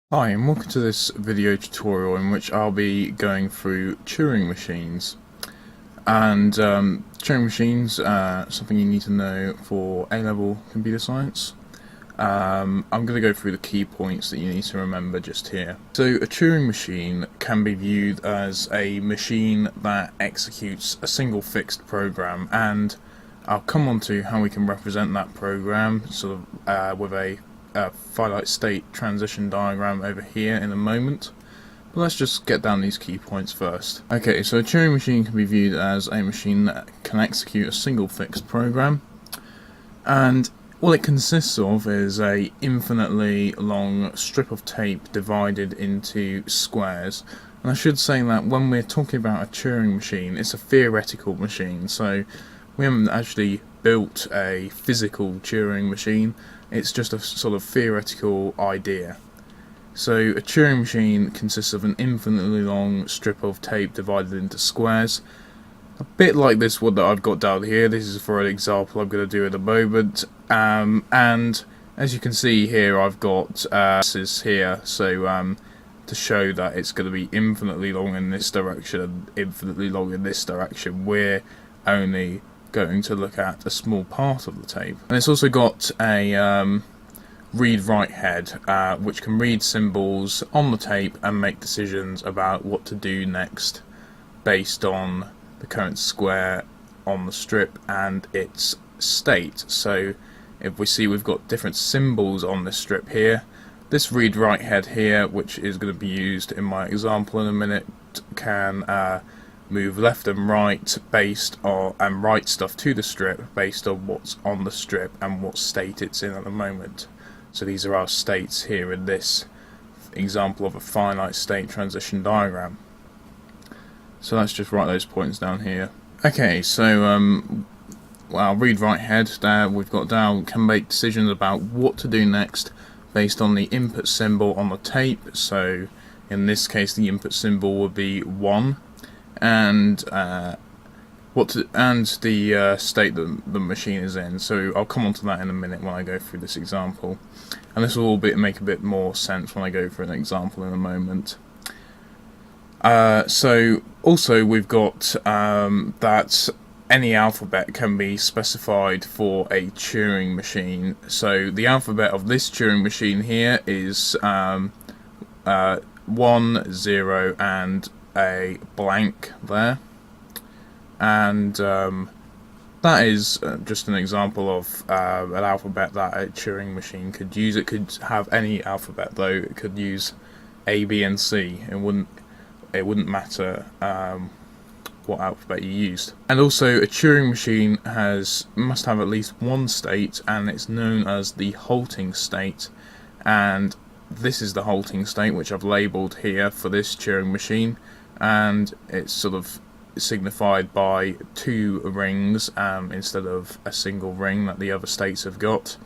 Hi, and welcome to this video tutorial in which I'll be going through Turing machines. And Turing machines are something you need to know for A-level computer science. I'm going to go through the key points that you need to remember just here. So a Turing machine can be viewed as a machine that executes a single fixed program, and I'll come on to how we can represent that program sort of with a finite state transition diagram over here in a moment. But let's just get down these key points first. Okay, so a Turing machine can be viewed as a machine that can execute a single fixed program, and all it consists of is a infinitely long strip of tape divided into squares. And I should say that when we're talking about a Turing machine, it's a theoretical machine, so we haven't actually built a physical Turing machine. It's just a sort of theoretical idea. So a Turing machine consists of an infinitely long strip of tape divided into squares. A bit like this one that I've got down here. This is for an example I'm going to do at the moment. And as you can see here, I've got this here. So to show that it's going to be infinitely long in this direction and infinitely long in this direction, we're only going to look at a small part of the tape. And it's also got a read-write head, which can read symbols on the tape and make decisions about what to do next based on the current square on the strip and its state. So if we see we've got different symbols on this strip here, this read-write head here, which is going to be used in my example in a minute, can move left and right based on, and write stuff to the strip based on what's on the strip and what state it's in at the moment. So these are our states here in this example of a finite state transition diagram. So let's just write those points down here. Okay, so well, read-write head there we've got down can make decisions about what to do next based on the input symbol on the tape. So in this case the input symbol would be 1, and the state that the machine is in. So I'll come on to that in a minute when I go through this example, and this will all make a bit more sense when I go through an example in a moment. So also we've got that any alphabet can be specified for a Turing machine. So the alphabet of this Turing machine here is 1, 0, and a blank there. And that is just an example of an alphabet that a Turing machine could use. It could have any alphabet though. It could use A, B, and C. It wouldn't matter what alphabet you used. And also, a Turing machine must have at least one state, and it's known as the halting state. And this is the halting state, which I've labelled here for this Turing machine, and it's sort of signified by 2 rings instead of a single ring that the other states have got.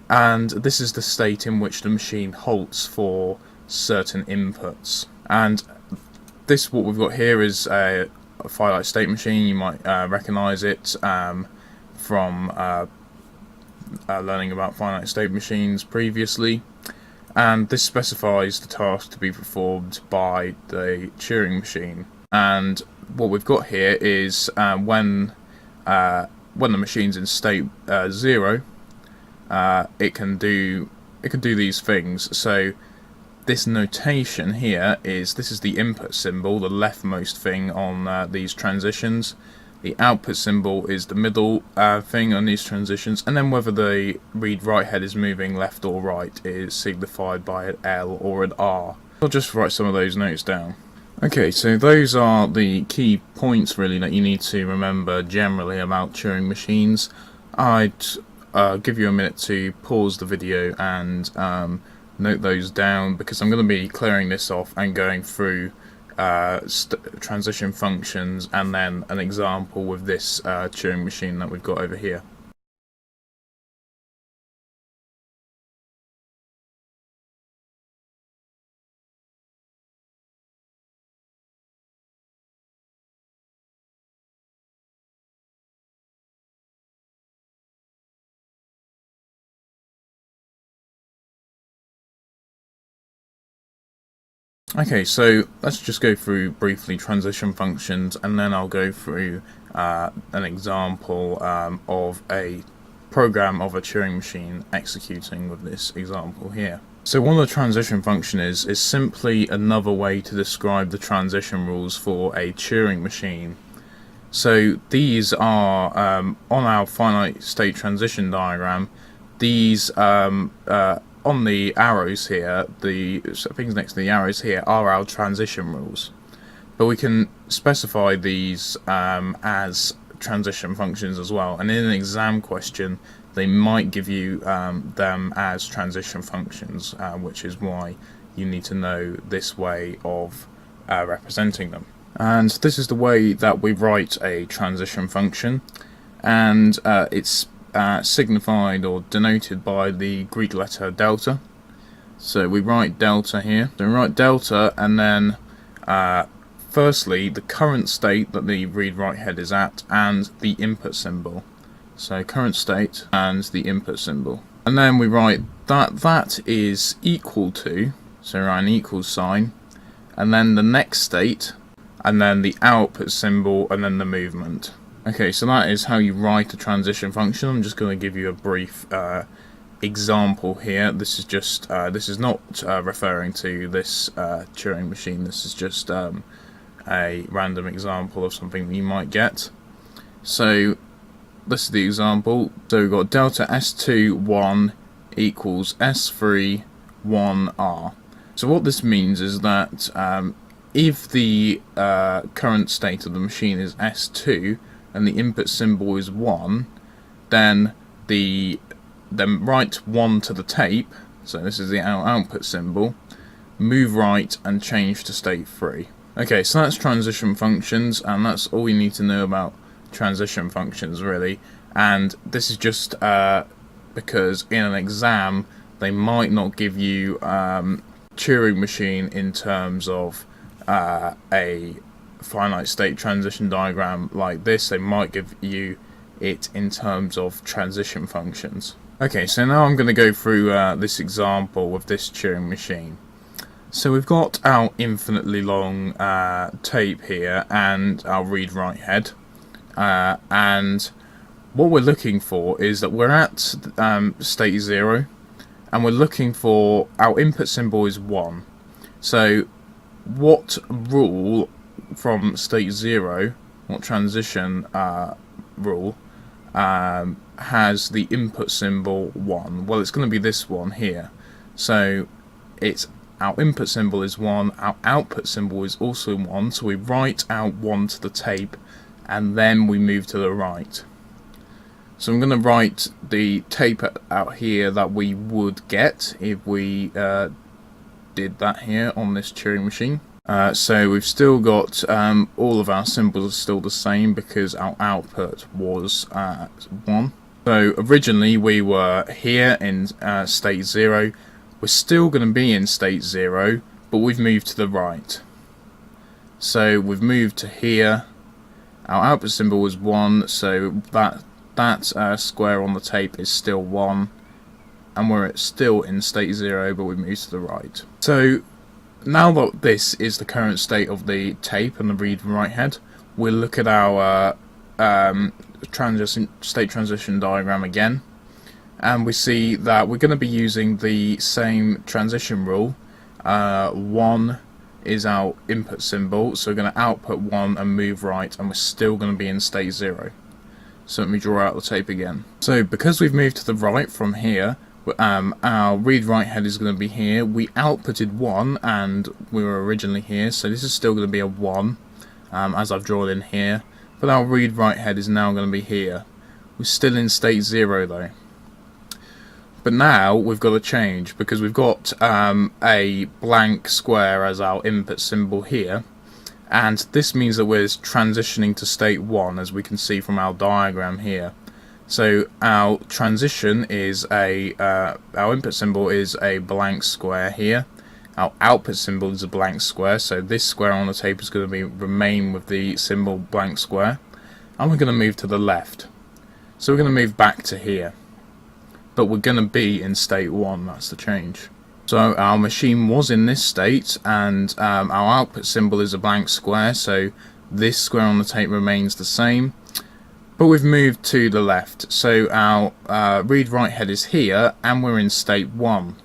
And this is the state in which the machine halts for certain inputs. And this, what we've got here, is a finite state machine. You might recognise it from learning about finite state machines previously. And this specifies the task to be performed by the Turing machine. And what we've got here is when the machine's in state 0, it can do these things. So this notation here this is the input symbol, the leftmost thing on these transitions. The output symbol is the middle thing on these transitions, and then whether the read-write head is moving left or right is signified by an L or an R. I'll just write some of those notes down. Okay, so those are the key points really that you need to remember generally about Turing machines. I'd give you a minute to pause the video and note those down, because I'm going to be clearing this off and going through transition functions and then an example with this Turing machine that we've got over here. Okay, so let's just go through briefly transition functions, and then I'll go through an example of a program of a Turing machine executing with this example here. So what a transition function is simply another way to describe the transition rules for a Turing machine. So these are on our finite state transition diagram. These on the arrows here, the things next to the arrows here are our transition rules, but we can specify these as transition functions as well, and in an exam question they might give you them as transition functions, which is why you need to know this way of representing them. And this is the way that we write a transition function, and it's signified or denoted by the Greek letter delta. So we write delta here. So we write delta, and then firstly the current state that the read-write head is at and the input symbol. So current state and the input symbol. And then we write that is equal to, so we write an equal sign, and then the next state, and then the output symbol, and then the movement. Okay, so that is how you write a transition function. I'm just going to give you a brief example here. This is just this is not referring to this Turing machine. This is just a random example of something that you might get. So this is the example. So we've got delta S2 1 equals S3 1R. So what this means is that if the current state of the machine is S2 and the input symbol is 1, then write 1 to the tape, so this is the output symbol, move right and change to state 3. Okay, so that's transition functions, and that's all you need to know about transition functions really. And this is just because in an exam they might not give you Turing machine in terms of a finite state transition diagram like this. They might give you it in terms of transition functions. Okay, so now I'm going to go through this example with this Turing machine. So we've got our infinitely long tape here and our read-write head, and what we're looking for is that we're at state 0, and we're looking for our input symbol is 1. So what rule from state 0, what transition rule has the input symbol 1? Well, it's going to be this one here. So it's our input symbol is 1, our output symbol is also 1, so we write out 1 to the tape, and then we move to the right. So I'm going to write the tape out here that we would get if we did that here on this Turing machine. So we've still got all of our symbols are still the same because our output was 1. So originally we were here in state 0. We're still going to be in state 0, but we've moved to the right. So we've moved to here. Our output symbol was 1, so that square on the tape is still 1, and we're still in state 0, but we've moved to the right. So now that this is the current state of the tape and the read and write head, we'll look at our state transition diagram again, and we see that we're going to be using the same transition rule. 1 is our input symbol, so we're going to output 1 and move right, and we're still going to be in state 0. So let me draw out the tape again. So because we've moved to the right from here, our read-write head is going to be here. We outputted 1 and we were originally here, so this is still going to be a 1 as I've drawn in here, but our read-write head is now going to be here. We're still in state 0 though. But now we've got to change because we've got a blank square as our input symbol here, and this means that we're transitioning to state 1, as we can see from our diagram here. So our transition is our input symbol is a blank square here. Our output symbol is a blank square, so this square on the tape is going to remain with the symbol blank square, and we're going to move to the left. So we're going to move back to here, but we're going to be in state 1. That's the change. So our machine was in this state, and our output symbol is a blank square, so this square on the tape remains the same. But we've moved to the left, so our read-write head is here, and we're in state 1.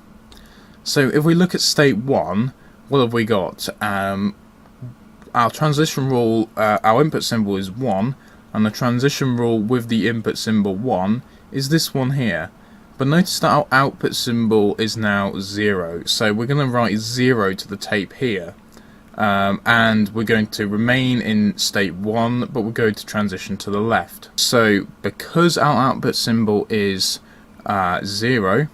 So if we look at state 1, what have we got? Our transition rule, our input symbol is 1, and the transition rule with the input symbol 1 is this one here. But notice that our output symbol is now 0, so we're going to write 0 to the tape here. And we're going to remain in state 1, but we're going to transition to the left. So because our output symbol is 0,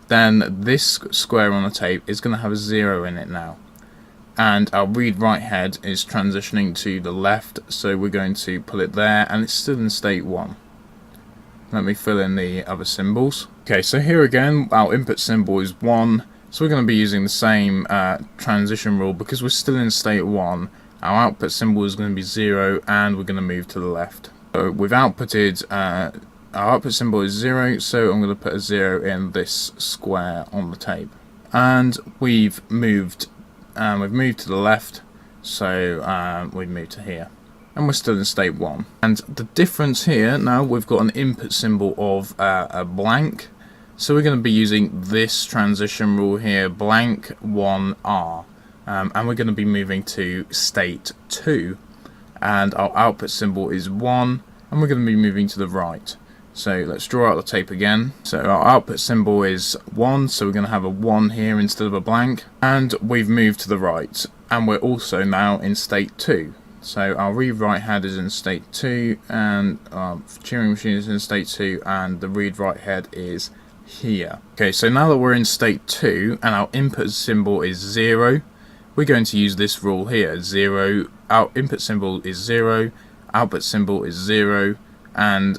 then this square on the tape is going to have a 0 in it now. And our read-write head is transitioning to the left, so we're going to put it there, and it's still in state 1. Let me fill in the other symbols. Okay, so here again, our input symbol is 1, so we're going to be using the same transition rule. Because we're still in state 1, our output symbol is going to be 0, and we're going to move to the left. So we've outputted, our output symbol is 0, so I'm going to put a 0 in this square on the tape. And we've moved to the left, so we've moved to here. And we're still in state 1. And the difference here, now we've got an input symbol of a blank, so we're going to be using this transition rule here, blank 1R, and we're going to be moving to state 2, and our output symbol is 1, and we're going to be moving to the right. So let's draw out the tape again. So our output symbol is 1, so we're going to have a 1 here instead of a blank, and we've moved to the right, and we're also now in state 2. So our read-write head is in state 2, and our Turing machine is in state 2, and the read-write head is here. Okay, so now that we're in state 2 and our input symbol is 0, we're going to use this rule here. 0, our input symbol is 0, output symbol is 0, and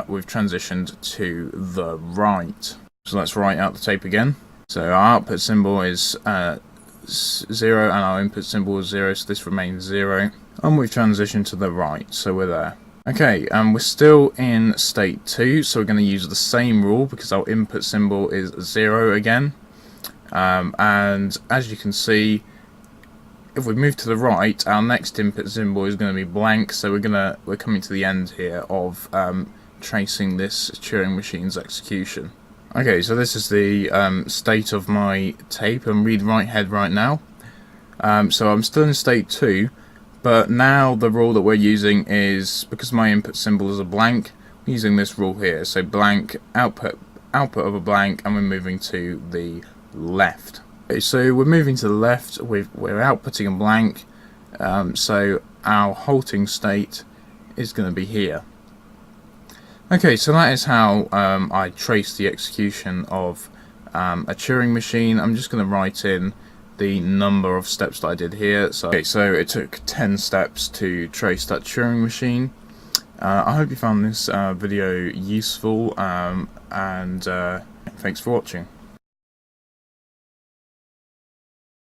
we've transitioned to the right. So let's write out the tape again. So our output symbol is 0 and our input symbol is 0, so this remains 0. And we've transitioned to the right, so we're there. Okay, and we're still in state 2, so we're going to use the same rule because our input symbol is 0 again. And as you can see, if we move to the right, our next input symbol is going to be blank, so we're coming to the end here of tracing this Turing machine's execution. Okay, so this is the state of my tape and read-write head right now. So I'm still in state 2. But now the rule that we're using is, because my input symbol is a blank, we're using this rule here. So blank, output of a blank, and we're moving to the left. Okay, so we're moving to the left, we're outputting a blank, so our halting state is going to be here. Okay, so that is how I trace the execution of a Turing machine. I'm just going to write in the number of steps that I did here. So it took 10 steps to trace that Turing machine. I hope you found this video useful, and thanks for watching.